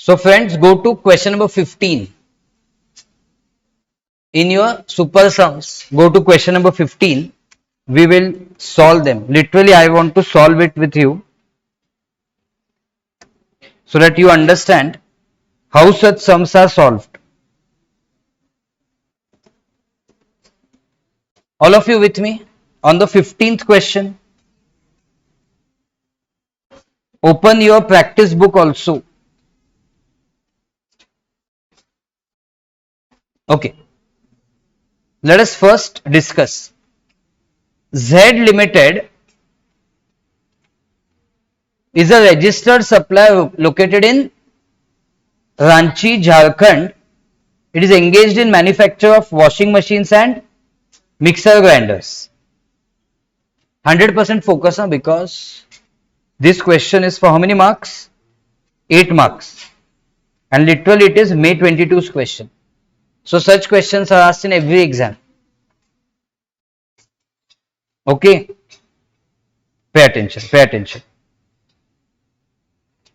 So friends, go to question number 15. In your super sums, go to question number 15. We will solve them. Literally, I want to solve it with you so that you understand how such sums are solved. All of you with me? On the 15th question, open your practice book also. Okay. Let us first discuss. Z Limited is a registered supplier located in Ranchi, Jharkhand. It is engaged in manufacture of washing machines and mixer grinders. 100% focus on, because this question is for how many marks? 8 marks. And literally it is May 22's question. So such questions are asked in every exam. Okay. Pay attention. Pay attention.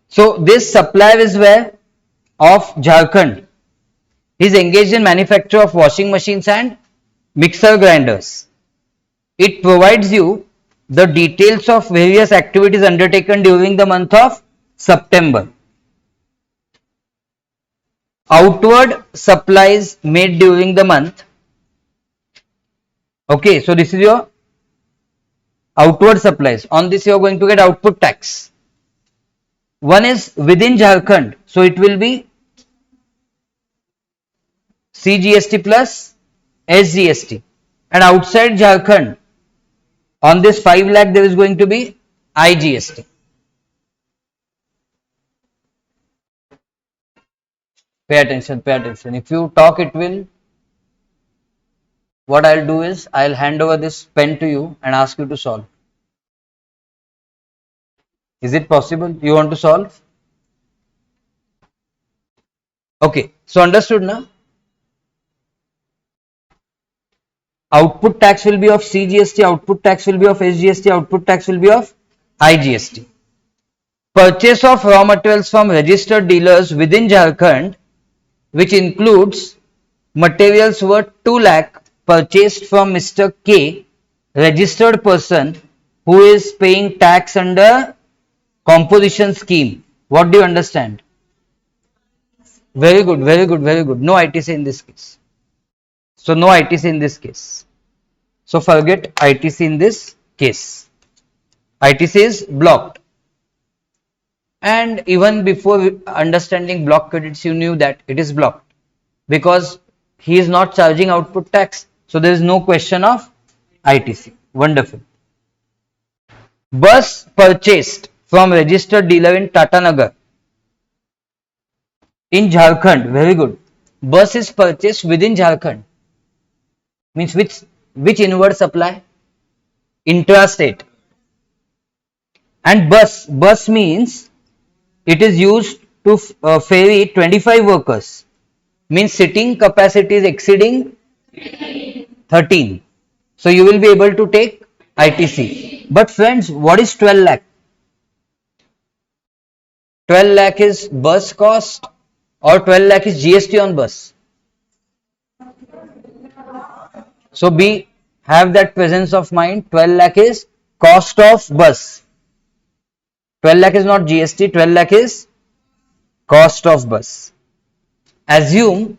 So this supplier is where? Of Jharkhand. He is engaged in manufacture of washing machines and mixer grinders. It provides you the details of various activities undertaken during the month of September. Outward supplies made during the month. Okay, so this is your outward supplies. On this you are going to get output tax. One is within Jharkhand, so it will be CGST plus SGST. And outside Jharkhand, on this 5 lakh there is going to be IGST. Pay attention, pay attention. If you talk, it will. What I'll do is I'll hand over this pen to you and ask you to solve. Is it possible? You want to solve? Okay, so understood now? Output tax will be of CGST, output tax will be of SGST, output tax will be of IGST. Purchase of raw materials from registered dealers within Jharkhand, which includes materials worth 2 lakh purchased from Mr. K, registered person who is paying tax under composition scheme. What do you understand? Very good, very good, very good. No ITC in this case. So no ITC in this case. So forget ITC in this case. ITC is blocked. And even before understanding block credits, you knew that it is blocked because he is not charging output tax. So there is no question of ITC. Wonderful. Bus purchased from registered dealer in Tatanagar in Jharkhand. Very good. Bus is purchased within Jharkhand. Means which inward supply? Intrastate. And bus means it is used to ferry 25 workers. Means sitting capacity is exceeding 13. So you will be able to take ITC. But friends, what is 12 lakh? 12 lakh is bus cost or 12 lakh is GST on bus? So have that presence of mind. 12 lakh is cost of bus. 12 lakh is not GST, 12 lakh is cost of bus. Assume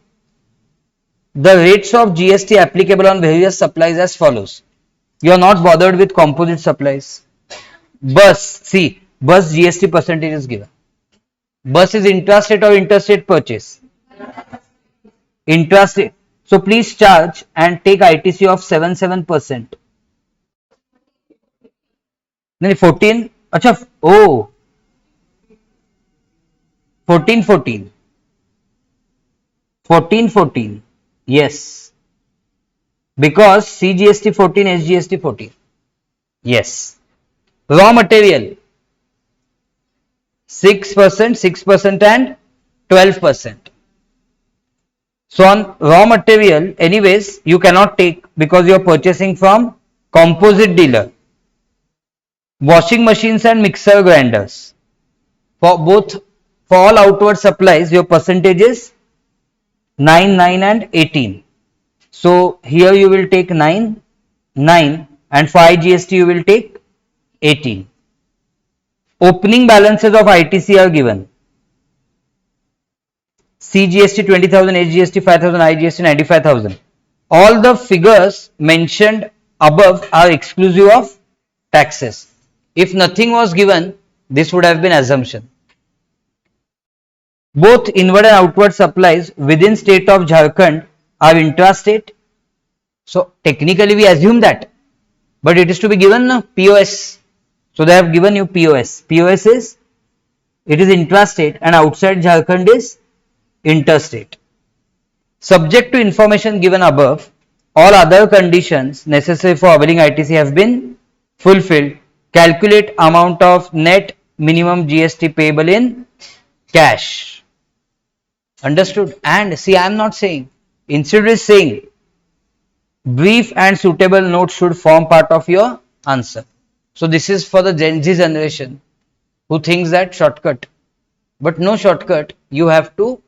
the rates of GST applicable on various supplies as follows. You are not bothered with composite supplies. Bus, see, bus GST percentage is given. Bus is intrastate or interstate purchase? Intrastate. So please charge and take ITC of 77%. Then 14. Acha, oh, 14. Yes. Because CGST 14, SGST 14. Yes. Raw material 6% and 12%. So on raw material, anyways, you cannot take because you are purchasing from composite dealer. Washing machines and mixer grinders. For both For all outward supplies, your percentage is 9, 9 and 18. So here you will take 9, 9 and for IGST you will take 18. Opening balances of ITC are given. CGST 20,000, HGST 5,000, IGST 95,000. All the figures mentioned above are exclusive of taxes. If nothing was given, this would have been assumption. Both inward and outward supplies within state of Jharkhand are intrastate. So technically we assume that, but it is to be given POS. So they have given you POS. POS is, it is intrastate and outside Jharkhand is interstate. Subject to information given above, all other conditions necessary for availing ITC have been fulfilled. Calculate amount of net minimum GST payable in cash. Understood? And see, I am not saying, instead is saying brief and suitable notes should form part of your answer. So this is for the Gen Z generation who thinks that shortcut, but no shortcut. You have to,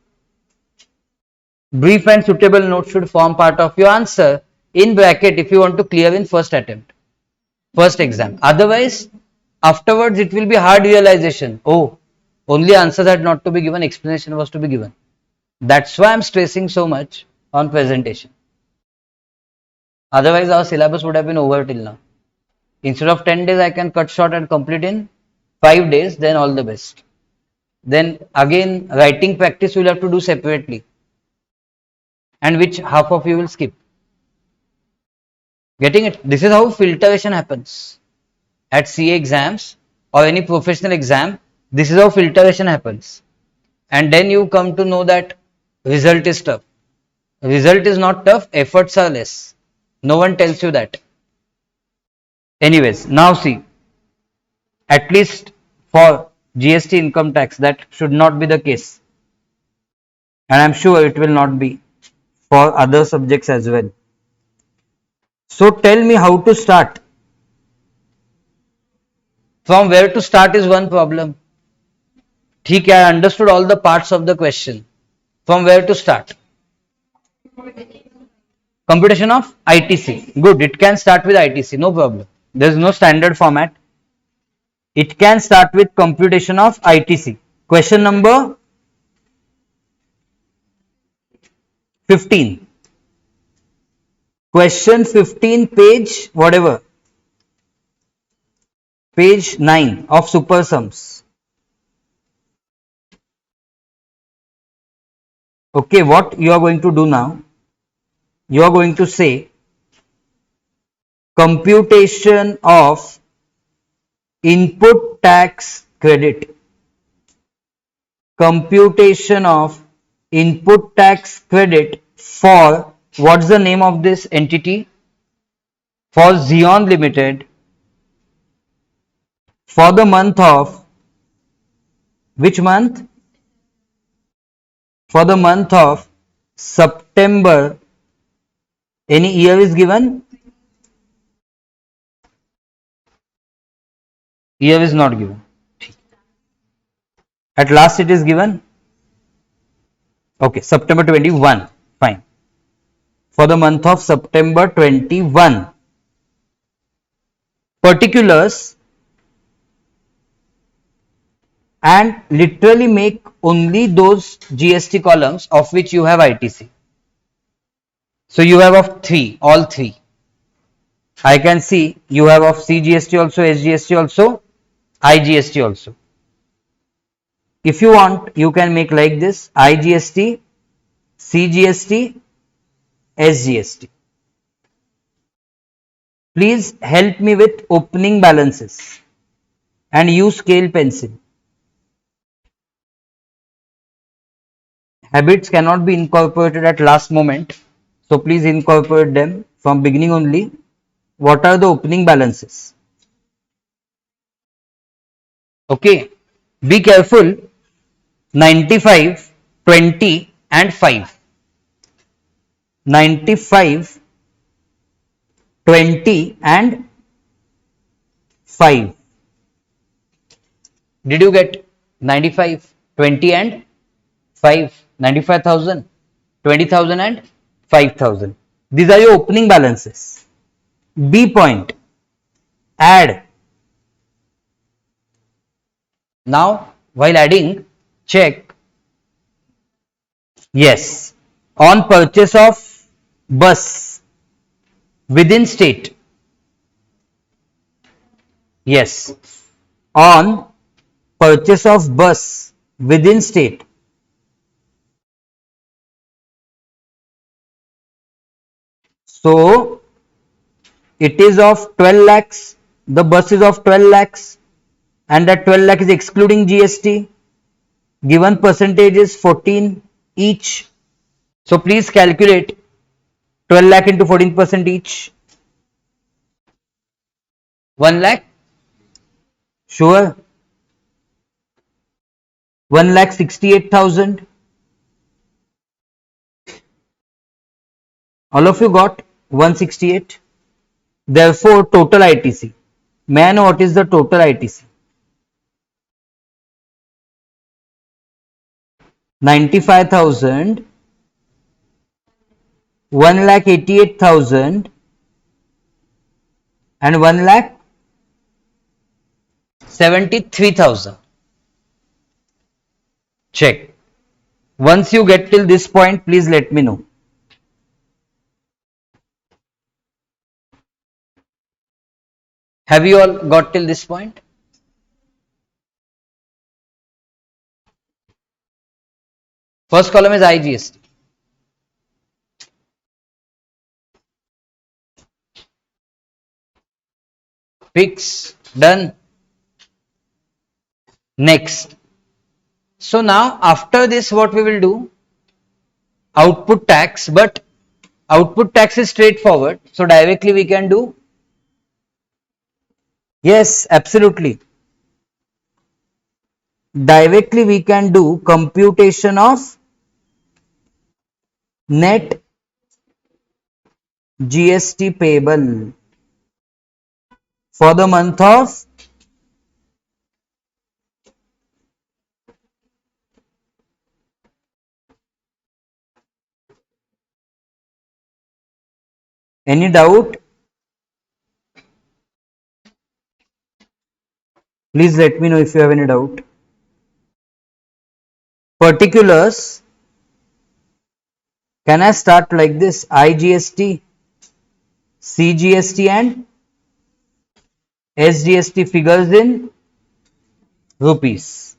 brief and suitable notes should form part of your answer in bracket if you want to clear in first attempt, first exam. Otherwise, afterwards it will be hard realization. Oh, only answers had not to be given, explanation was to be given. That's why I'm stressing so much on presentation. Otherwise, our syllabus would have been over till now. Instead of 10 days, I can cut short and complete in 5 days, then all the best. Then again, writing practice you will have to do separately, and which half of you will skip. Getting it? This is how filtration happens. At CA exams or any professional exam, this is how filtration happens. And then you come to know that result is tough. Result is not tough, efforts are less. No one tells you that. Anyways, now see, at least for GST income tax, that should not be the case. And I'm sure it will not be for other subjects as well. So tell me how to start. From where to start is one problem. ठीक है, I understood all the parts of the question. From where to start? Computation of ITC. Good, it can start with ITC, no problem. There is no standard format. It can start with computation of ITC. Question number 15. Question 15, page whatever. Page 9 of super sums. Okay, what you are going to do now? You are going to say computation of input tax credit. Computation of input tax credit for, what's the name of this entity? For Xeon Limited, for the month of, which month? For the month of September. Any year is given? Year is not given. At last it is given. Okay, September 21. Fine. For the month of September 21. Particulars, and literally make only those GST columns of which you have ITC. So you have of 3, all 3. I can see you have of CGST also, SGST also, IGST also. If you want, you can make like this: IGST, CGST, SGST. Please help me with opening balances and use scale pencil. Habits cannot be incorporated at last moment, so please incorporate them from beginning only. What are the opening balances? Okay, be careful. 95, 20 and 5. 95, 20 and 5. Did you get 95? 20 and 5, 95,000, 20,000 and 5,000. These are your opening balances. B point, add. Now, while adding, check. Yes, on purchase of bus within state. Yes, on purchase of bus within state. So, it is of 12 lakhs, the bus is of 12 lakhs, and that 12 lakh is excluding GST. Given percentage is 14 each. So please calculate 12 lakh into 14% each. 1 lakh? Sure. 1 lakh 68,000. All of you got 168. Therefore, total ITC. May I know what is the total ITC? 95,000, 1 lakh 88,000 and 1 lakh 73,000. Check. Once you get till this point, please let me know. Have you all got till this point? First column is IGST. Fix, done. Next. So now after this what we will do? Output tax, but output tax is straightforward. So directly we can do. Yes, absolutely. Directly we can do computation of net GST payable for the month of any doubt? Please let me know if you have any doubt. Particulars, can I start like this? IGST, CGST and SGST figures in rupees.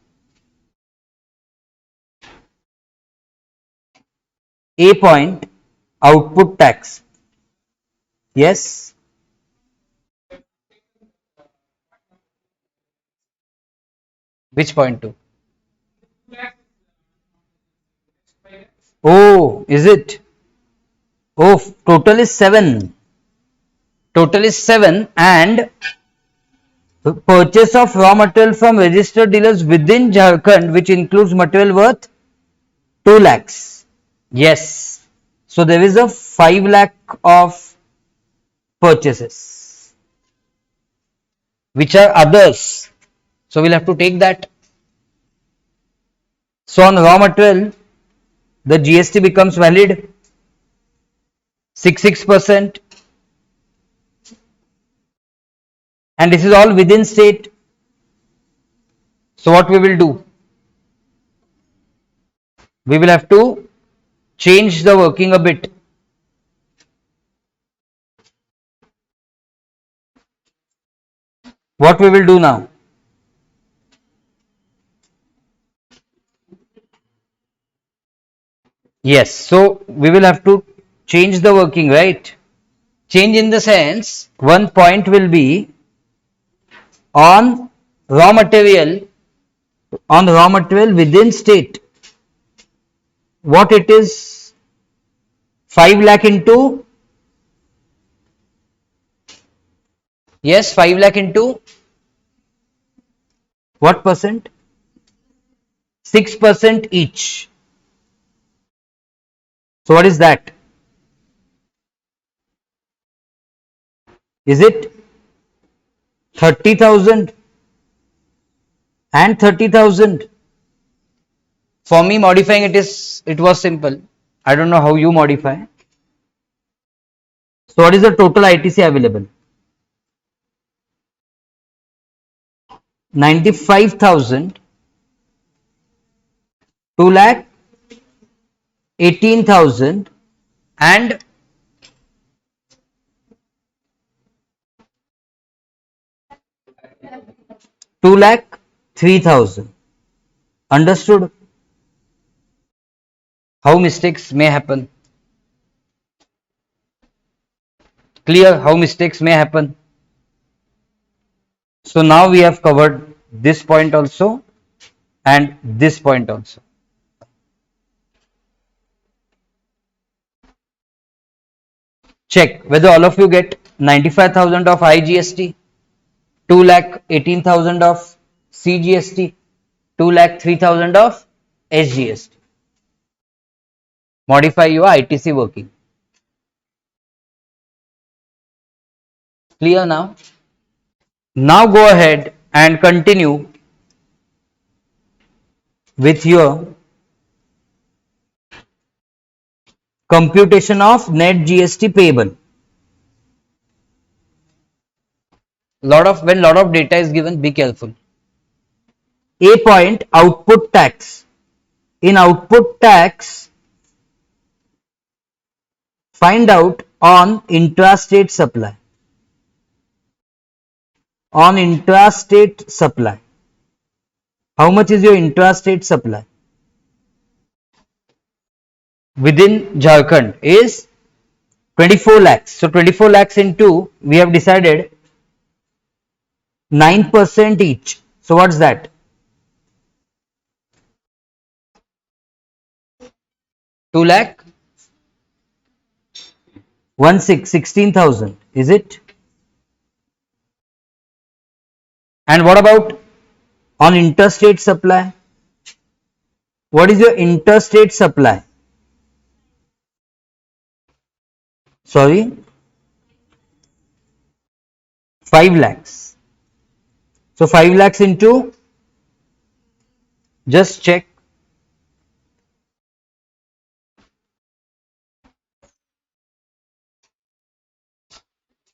A point, output tax. Yes. Which point two? Oh, is it? Oh, total is 7. Total is 7 and purchase of raw material from registered dealers within Jharkhand, which includes material worth 2 lakhs. Yes. So there is a 5 lakh of purchases, which are others. So we'll have to take that. So on raw material, the GST becomes valid 66%, and this is all within state. So what we will do? We will have to change the working a bit. What we will do now? Yes, so we will have to change the working, right? Change in the sense, one point will be on raw material, within state. What it is? 5 lakh into, yes, 5 lakh into what percent? 6% each. So what is that? Is it 30,000 and 30,000? For me, modifying it was simple. I don't know how you modify. So what is the total ITC available? 95,000, 2 lakh 18,000 and 2 lakh 3,000. Understood? How mistakes may happen? Clear how mistakes may happen? So now we have covered this point also and this point also. Check whether all of you get 95,000 of IGST, 2 lakh 18,000 of CGST, 2 lakh 3,000 of SGST. Modify your ITC working. Clear now? Now go ahead and continue with your computation of net GST payable. When lot of data is given, be careful. A point, output tax. In output tax, find out on intrastate supply. On intrastate supply. How much is your intrastate supply? Within Jharkhand is 24 lakhs. So 24 lakhs into, we have decided 9% each. So what's that? 2 lakh 16,000. Is it? And what about on interstate supply? What is your interstate supply? Sorry, 5 lakhs. So 5 lakhs into, just check,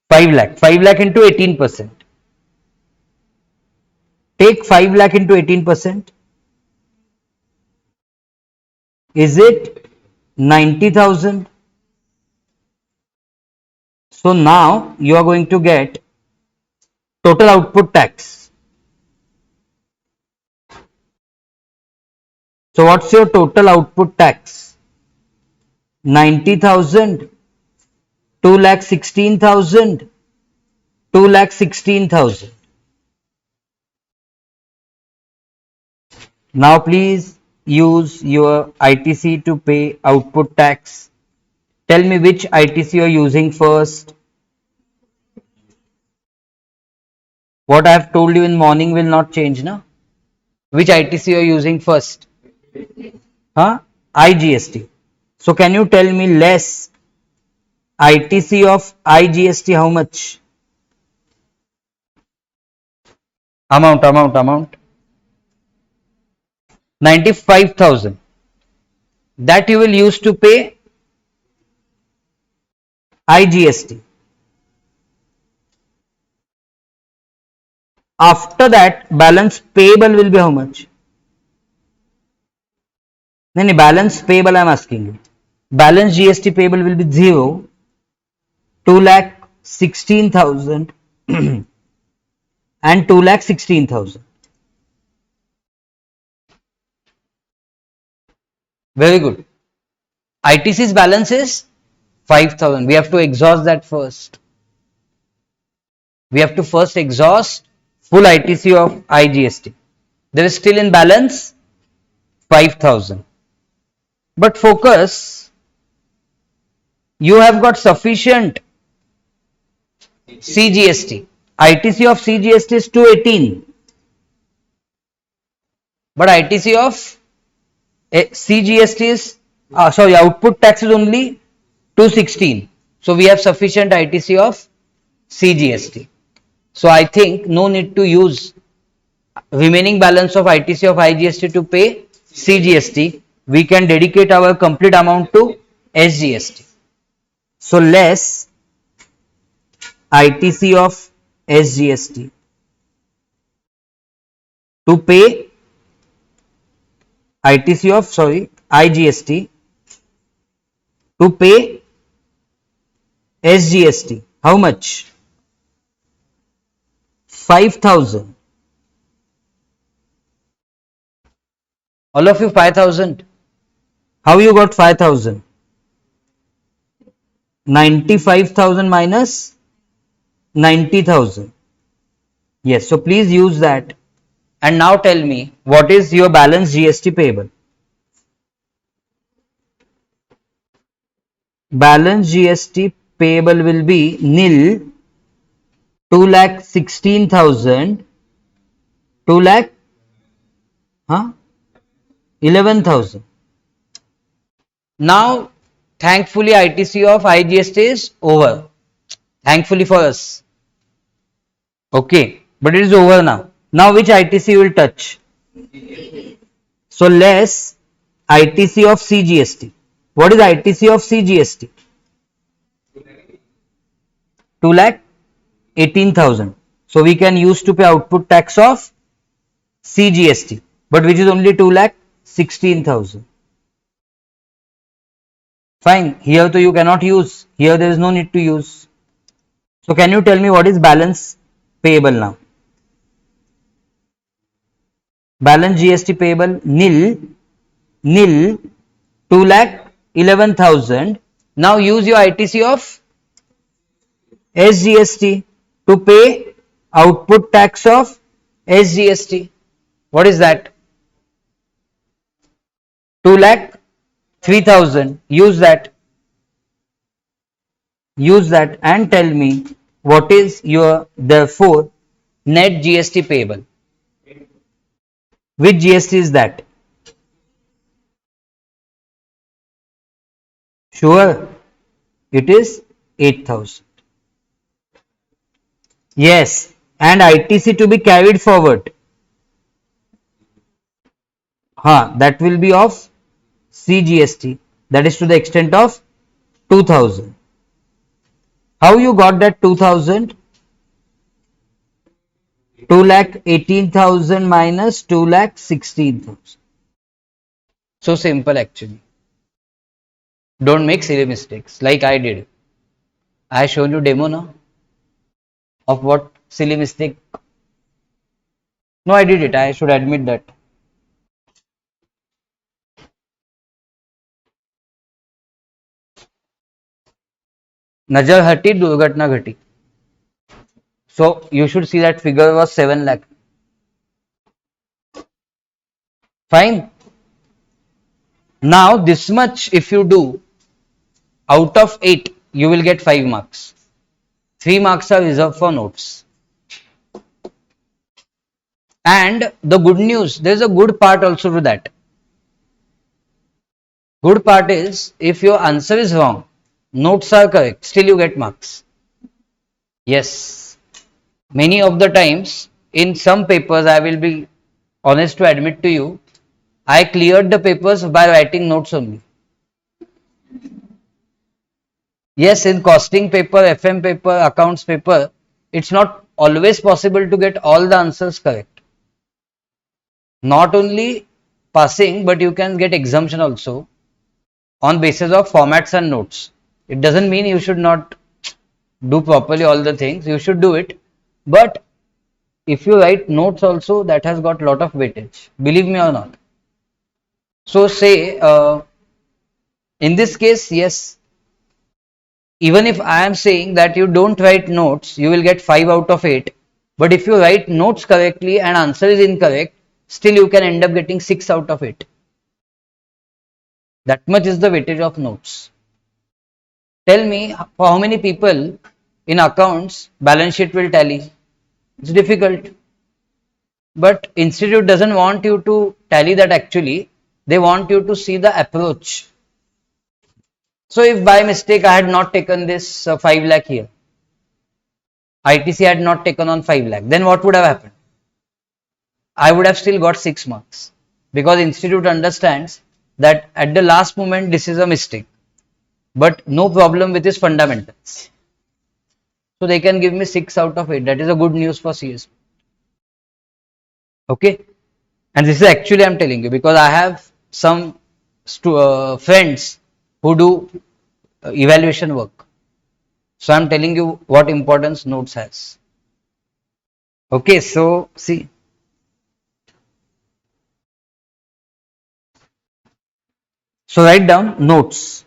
5 lakh. 5 lakh into 18%. Take 5 lakh into 18%. Is it 90,000? So now you are going to get total output tax. So what's your total output tax? 90,000, 2 lakh 16,000, 2 lakh 16,000. Now please use your ITC to pay output tax. Tell me which ITC you are using first. What I have told you in morning will not change, na? Which ITC you are using first? Huh? IGST. So can you tell me less ITC of IGST how much? Amount. 95,000. That you will use to pay IGST. After that, balance payable will be how much? No, balance payable I am asking you. Balance GST payable will be 0, 2 lakh 16,000 and 2 lakh 16,000. Very good. ITC's balance is 5,000. We have to exhaust that first. We have to first exhaust full ITC of IGST. There is still in balance 5,000. But focus, you have got sufficient CGST. ITC of CGST is 218. But ITC of CGST is, output tax is only 216. So we have sufficient ITC of CGST. So I think no need to use remaining balance of ITC of IGST to pay CGST, we can dedicate our complete amount to SGST. So less ITC of SGST to pay ITC of IGST to pay SGST. How much? 5,000. All of you 5,000. How you got 5,000? 95,000 minus 90,000. Yes, so please use that. And now tell me, what is your balance GST payable? Balance GST payable will be nil 2,16,000, 2 lakh, 11,000. Now, thankfully, ITC of IGST is over. Thankfully for us. Okay, but it is over now. Now, which ITC will touch? So, less ITC of CGST. What is ITC of CGST? 2 lakh 18,000. So, we can use to pay output tax of CGST, but which is only 2 lakh 16,000. Fine. Here, so you cannot use. Here, there is no need to use. So, can you tell me what is balance payable now? Balance GST payable nil 2 lakh 11,000. Now use your ITC of SGST to pay output tax of SGST. What is that? 2 lakh 3,000. Use that. Use that and tell me what is your therefore net GST payable. Which GST is that? Sure, it is 8,000. Yes, and ITC to be carried forward. That will be of CGST. That is to the extent of 2,000. How you got that 2,000? 2 lakh 18,000 minus 2 lakh 16,000. So simple actually. Don't make silly mistakes like I did. I shown you demo now of what silly mistake. No, I did it. I should admit that. Najar hati, durghatna ghati. So you should see that figure was 7 lakh. Fine. Now this much if you do, out of 8 you will get 5 marks. 3 marks are reserved for notes. And the good news, there is a good part also to that. Good part is if your answer is wrong, notes are correct, still you get marks. Yes. Many of the times in some papers, I will be honest to admit to you, I cleared the papers by writing notes only. Yes, in costing paper, FM paper, accounts paper, it's not always possible to get all the answers correct. Not only passing, but you can get exemption also on basis of formats and notes. It doesn't mean you should not do properly all the things. You should do it. But if you write notes also, that has got lot of weightage. Believe me or not. So say, in this case, yes, even if I am saying that you don't write notes, you will get 5 out of 8. But if you write notes correctly and answer is incorrect, still you can end up getting 6 out of 8. That much is the weightage of notes. Tell me, for how many people in accounts balance sheet will tally? It's difficult. But institute doesn't want you to tally that actually. They want you to see the approach. So if by mistake I had not taken this 5 lakh here, ITC had not taken on 5 lakh, then what would have happened? I would have still got 6 marks. because institute understands that at the last moment this is a mistake, but no problem with his fundamentals. So they can give me 6 out of 8. That is a good news for CS. Okay. And this is actually I'm telling you because I have some friends who do evaluation work. So I'm telling you what importance notes has. Okay, so see. So write down notes.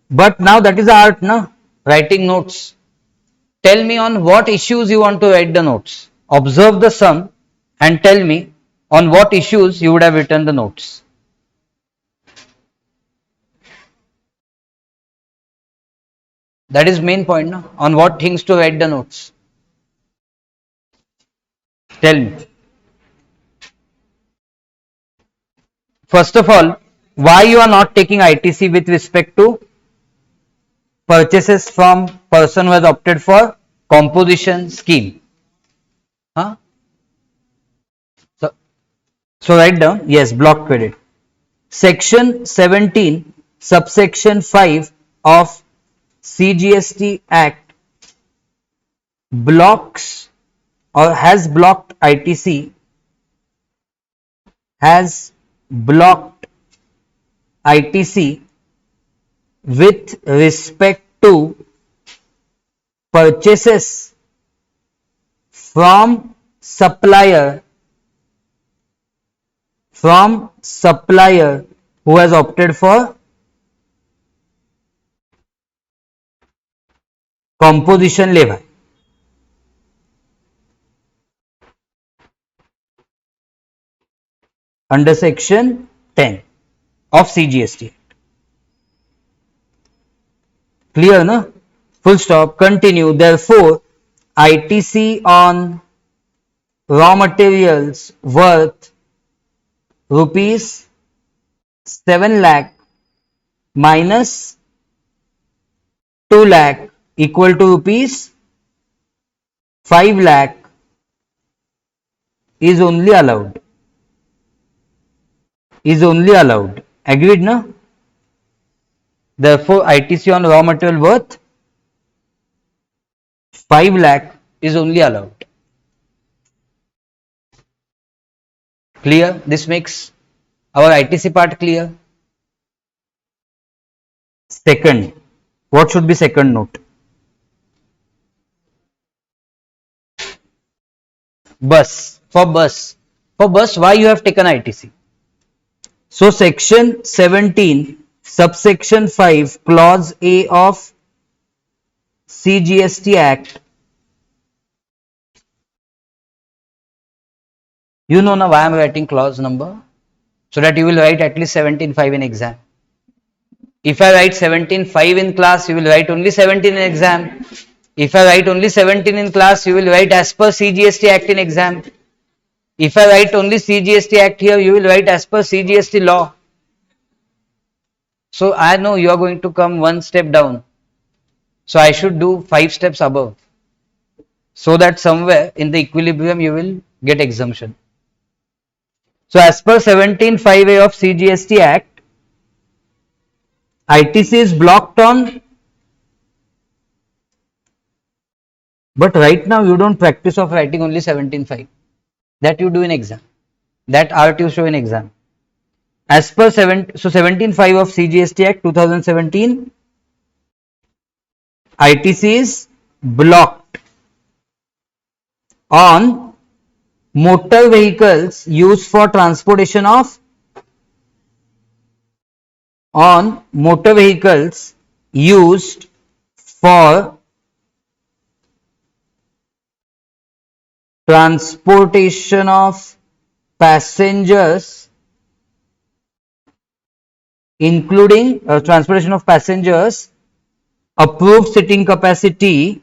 But now that is art, na? Writing notes. Tell me on what issues you want to write the notes. Observe the sum and tell me on what issues you would have written the notes. That is main point, na? On what things to write the notes. Tell me. First of all, why you are not taking ITC with respect to purchases from person who has opted for composition scheme. Huh? So, so write down, yes, block credit. Section 17, subsection 5 of CGST Act blocks or has blocked ITC, has blocked ITC with respect to purchases from supplier who has opted for composition levy under section 10 of CGST. Clear, no? Full stop. Continue. Therefore, ITC on raw materials worth rupees 7 lakh minus 2 lakh equal to rupees 5 lakh is only allowed. Is only allowed. Agreed, na? Therefore, ITC on raw material worth 5 lakh is only allowed. Clear? This makes our ITC part clear. Second, what should be second note? Bus. For bus, why you have taken ITC? So section 17, subsection 5, clause A of CGST Act. You know now why I am writing clause number? So that you will write at least 17.5 in exam. If I write 17.5 in class, you will write only 17 in exam. If I write only 17 in class, you will write as per CGST Act in exam. If I write only CGST Act here, you will write as per CGST law. So I know you are going to come one step down. So I should do 5 steps above. So that somewhere in the equilibrium you will get exemption. So as per 17.5A of CGST Act, ITC is blocked on, but right now you don't practice of writing only 17.5. That you do in exam. That art you show in exam. As per 17.5 of CGST Act 2017, ITC is blocked on motor vehicles used for transportation of used for transportation of passengers, including transportation of passengers, approved sitting capacity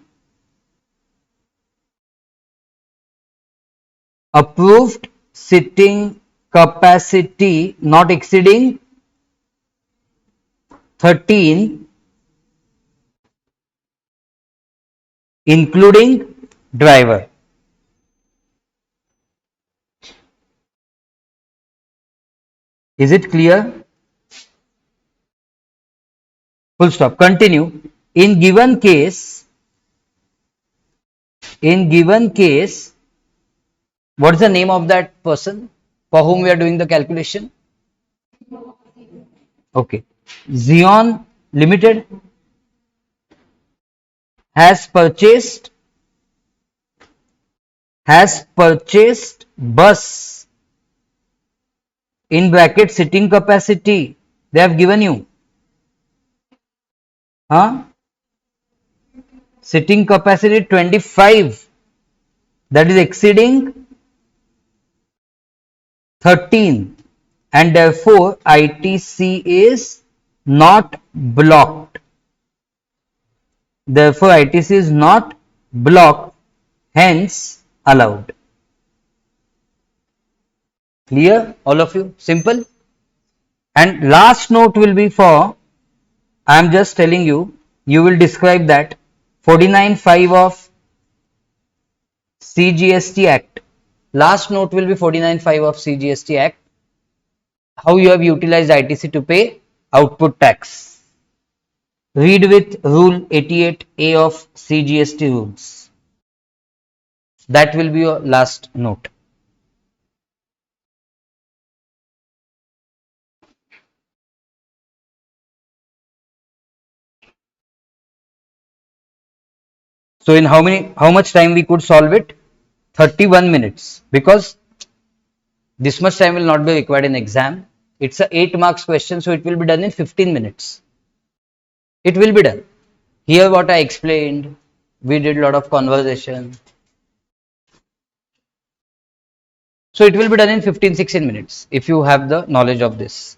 not exceeding 13, including driver. Is it clear? Full stop. Continue. In given case, in given case, what is the name of that person for whom we are doing the calculation? Okay. Xeon Limited has purchased bus in bracket sitting capacity. They have given you. Huh? Sitting capacity 25. That is exceeding 13. And therefore ITC is not blocked. Therefore ITC is not blocked, hence allowed. Clear, all of you? Simple. And last note will be for, I am just telling you, you will describe that 49.5 of CGST Act. Last note will be 49.5 of CGST Act. How you have utilized ITC to pay output tax. Read with Rule 88A of CGST rules. That will be your last note. So in how much time we could solve it? 31 minutes, because this much time will not be required in exam. It's a 8 marks question, so it will be done in 15 minutes. It will be done. Here what I explained, we did a lot of conversation. So it will be done in 15-16 minutes if you have the knowledge of this.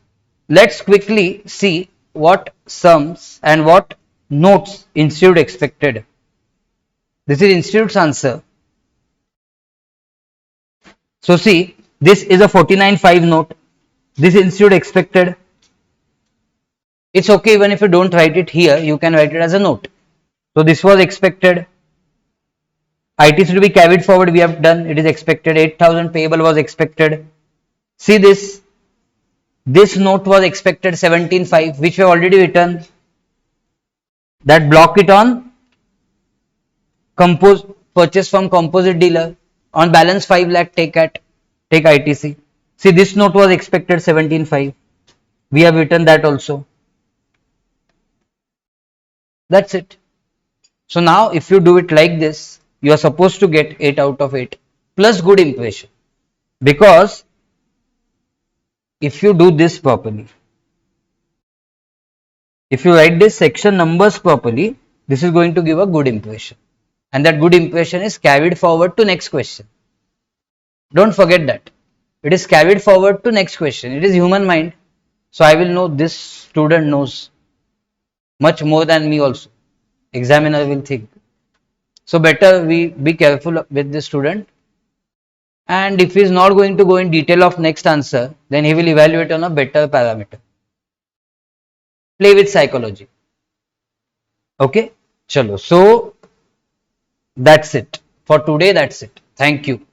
Let's quickly see what sums and what notes institute expected. This is institute's answer. So see, this is a 49.5 note. This institute expected. It's okay even if you don't write it here, you can write it as a note. So this was expected. ITC to be carried forward, we have done, it is expected. 8,000 payable was expected. See this note was expected 17.5, which we have already written. That block it on purchase from composite dealer. On balance 5 lakh take ITC. See this note was expected 17.5. We have written that also. That's it. So now if you do it like this, you are supposed to get 8 out of 8 plus good impression, because if you do this properly, if you write this section numbers properly, this is going to give a good impression, and that good impression is carried forward to next question. Don't forget that it is carried forward to next question. It is human mind, so I will know this student knows much more than me also. Examiner will think. So better we be careful with this student, and if he is not going to go in detail of next answer, then he will evaluate on a better parameter. Play with psychology. Okay, chalo. So that's it for today. That's it. Thank you.